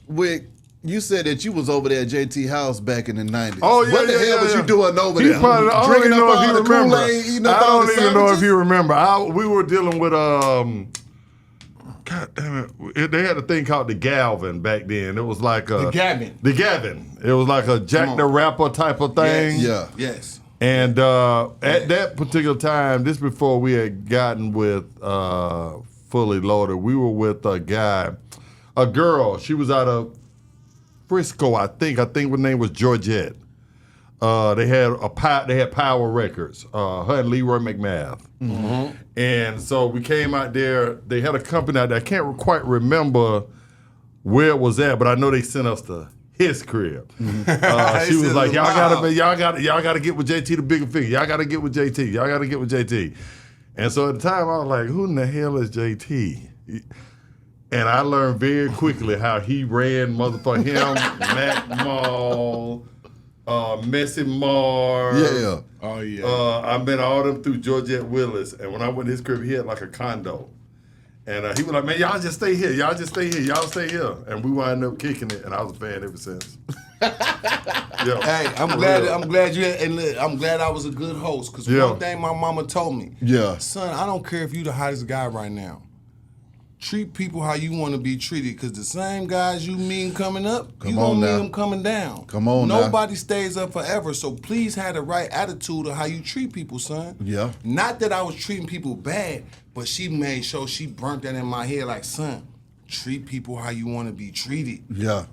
Wick, you said that you was over there at JT House back in the 90s. Oh, yeah, What the hell was you doing over there? Probably, I don't even know if he remember. I don't even know if he remember. We were dealing with, God damn it, they had a thing called the Galvin back then. It was like a... The Gavin. The Gavin. It was like a Jack the Rapper type of thing. Yes. Yeah. Yes. And at that particular time, this before we had gotten with Fully Loaded, we were with a girl. She was out of Frisco, I think. I think her name was Georgette. They had Power Records. Her and Leroy McMath. Mm-hmm. And so we came out there. They had a company out there. I can't quite remember where it was at, but I know they sent us to his crib. Mm-hmm. She was like, y'all gotta get with JT the Bigga Figga. Y'all gotta get with JT. Y'all gotta get with JT. And so at the time I was like, who in the hell is JT? And I learned very quickly how he ran motherfucker him, Mac Mall, Messy Mars. Yeah. Oh, yeah. I met all them through Georgette Willis. And when I went to his crib, he had like a condo. And he was like, man, y'all just stay here. Y'all just stay here. Y'all stay here. And we wound up kicking it. And I was a fan ever since. Yeah. Hey, I'm glad I was a good host. Because one thing my mama told me. Yeah. Son, I don't care if you the hottest guy right now. Treat people how you want to be treated, because the same guys you meet coming up, you gonna meet them coming down. Come on now. Nobody stays up forever, so please have the right attitude of how you treat people, son. Yeah. Not that I was treating people bad, but she made sure she burnt that in my head like, son, treat people how you want to be treated. Yeah.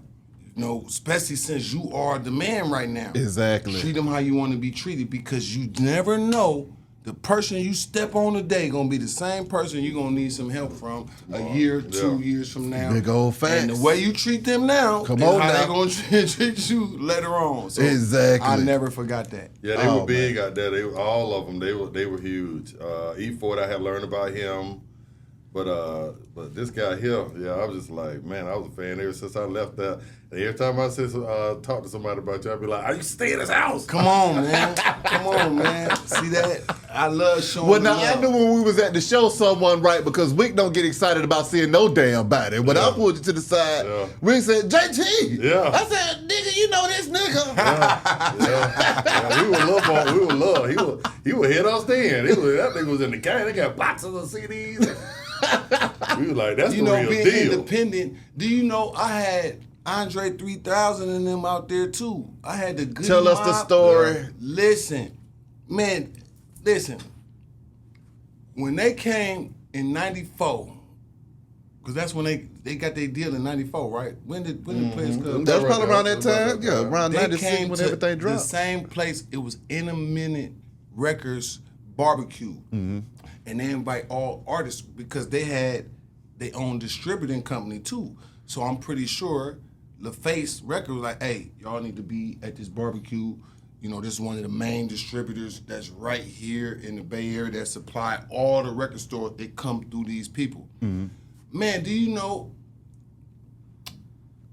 You know, especially since you are the man right now. Exactly. Treat them how you want to be treated, because you never know the person you step on today gonna be the same person you're gonna need some help from a year, 2 years from now. Big old facts. And the way you treat them now is how they gonna treat you later on. So exactly. I never forgot that. Yeah, they were big out there. All of them. They were huge. E-Ford, I had learned about him. But this guy here, yeah, I was just like, man, I was a fan ever since I left there. And every time I talk to somebody about you, I'd be like, I used to stay in his house. Come on, man. Come on, man. See that? I love showing Well, now, love. I knew when we was at the show someone right, because Wick don't get excited about seeing no damn body. When I pulled you to the side, Wick said, JT. Yeah. I said, nigga, you know this nigga. Yeah, we were love. He would hit us then. That nigga was in the game. They got boxes of CDs. We was like, that's the real being deal. Independent. Do you know I had Andre 3000 and them out there too? I had the good Tell us the story. Yeah. Listen. When they came in 94, because that's when they got their deal in 94, right? When did Players Club? That was probably around that time. Yeah, around They 96 came when to everything dropped. the same place. It was In a Minute Records barbecue. Mm-hmm. And they invite all artists because they had their own distributing company too. So I'm pretty sure LaFace Records was like, hey, y'all need to be at this barbecue. You know, this is one of the main distributors that's right here in the Bay Area that supply all the record stores that come through these people. Mm-hmm. Man, do you know,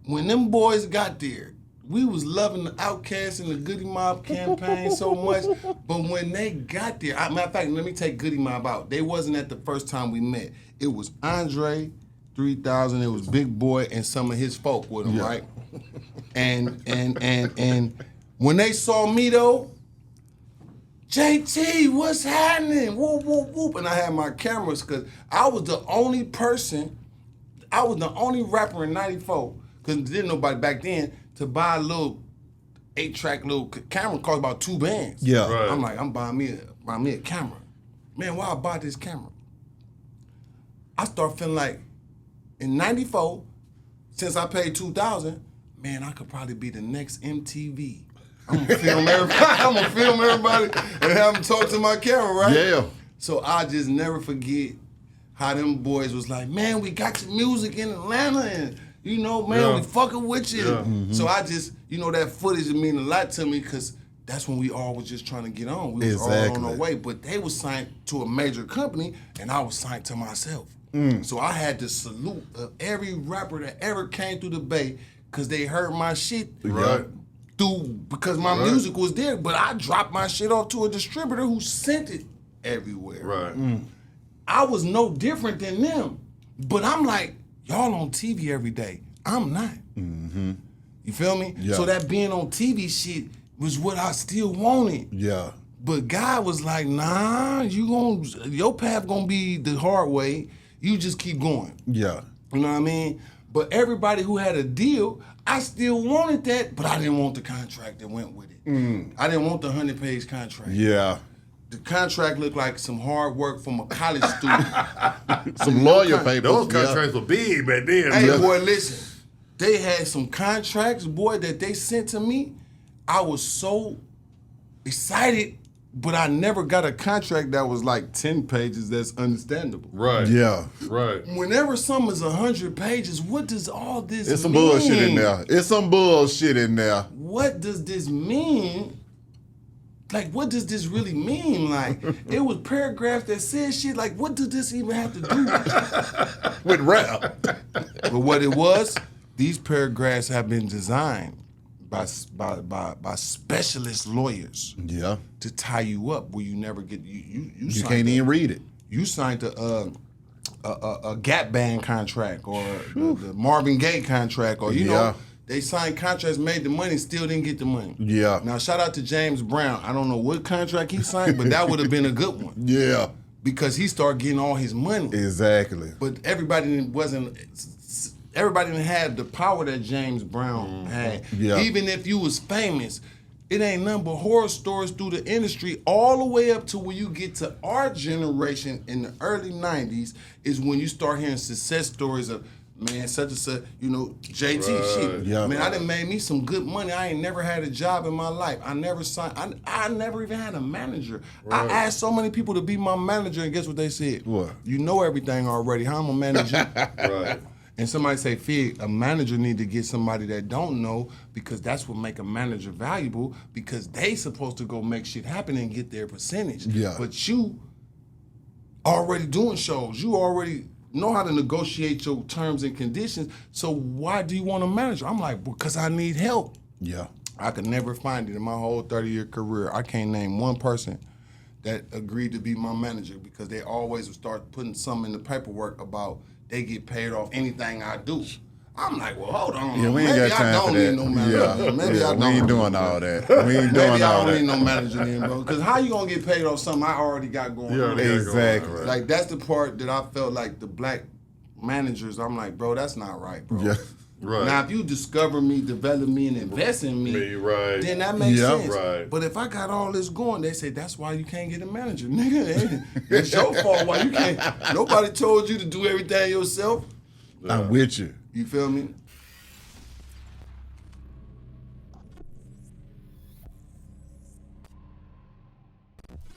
when them boys got there, we was loving the Outkast and the Goody Mob campaign so much, but when they got there, matter of fact, let me take Goody Mob out. They wasn't at the first time we met. It was Andre 3000, it was Big Boy and some of his folk with him, right? And when they saw me though, JT, what's happening? Whoop, whoop, whoop. And I had my cameras because I was the only rapper in 94, because didn't nobody back then, to buy a little 8-track little camera cost about $2 bands. Yeah. Right. I'm like, I'm buying me a camera. Man, why I bought this camera? I start feeling like in 94, since I paid $2,000, man, I could probably be the next MTV. I'm gonna film everybody and have them talk to my camera, right? Yeah. So I just never forget how them boys was like, man, we got your music in Atlanta and you know, man, we fucking with you. Yeah. Mm-hmm. So I just, that footage mean a lot to me because that's when we all was just trying to get on. We was all on our way. But they was signed to a major company and I was signed to myself. So I had to salute every rapper that ever came through the Bay because they heard my shit. Right. Because my music was there, but I dropped my shit off to a distributor who sent it everywhere. Right. I was no different than them. But I'm like, y'all on TV every day. I'm not. Mm-hmm. You feel me? Yeah. So that being on TV shit was what I still wanted. Yeah. But God was like, nah, your path gonna be the hard way. You just keep going. Yeah. You know what I mean? But everybody who had a deal, I still wanted that, but I didn't want the contract that went with it. I didn't want the 100-page contract. Yeah. The contract looked like some hard work from a college student. Some lawyer papers. Those contracts were big back then. Hey, man. boy, listen. They had some contracts, boy, that they sent to me. I was so excited, but I never got a contract that was like 10 pages that's understandable. Right. Yeah. Right. Whenever something's 100 pages, what does all this It's some mean? bullshit in there. It's some bullshit in there. What does this mean? Like, what does this really mean? Like, it was paragraphs that said shit. Like, what does this even have to do With rap. But what it was, these paragraphs have been designed by specialist lawyers Yeah. to tie you up where you never get you You can't even read it. You signed a Gap Band contract or the Marvin Gaye contract or you know they signed contracts, made the money, still didn't get the money. Yeah. Now shout out to James Brown. I don't know what contract he signed, but that would have been a good one. Yeah. Because he started getting all his money. Exactly. But everybody didn't have the power that James Brown had. Yeah. Even if you was famous, it ain't nothing but horror stories through the industry all the way up to when you get to our generation in the early 90s is when you start hearing success stories of, man, such and such, you know, JT, shit. Yeah. Man, I done made me some good money. I ain't never had a job in my life. I never signed, I never even had a manager. I asked so many people to be my manager, and guess what they said? What? You know everything already. How I'm a manager? Right. And somebody say, Fig, a manager need to get somebody that don't know because that's what make a manager valuable because they supposed to go make shit happen and get their percentage. Yeah. But you already doing shows. You already know how to negotiate your terms and conditions. So why do you want a manager? I'm like, because I need help. Yeah. I could never find it in my whole 30-year career. I can't name one person that agreed to be my manager because they always would start putting something in the paperwork about they get paid off anything I do. I'm like, well, hold on. Yeah, we ain't Maybe got time I don't for that. need no manager. Yeah. Maybe Yeah, I we don't. ain't doing all that. We ain't doing Maybe I all don't need that. no manager then, bro. Because how you going to get paid off something I already got going on? Exactly. Right. Like, that's the part that I felt like the black managers, I'm like, bro, that's not right, bro. Yeah. Right. Now, if you discover me, develop me, and invest in me, right. then that makes Yeah. sense. Right. But if I got all this going, they say, that's why you can't get a manager. Nigga, it's your fault why you can't. Nobody told you to do everything yourself. I'm with you. You feel me?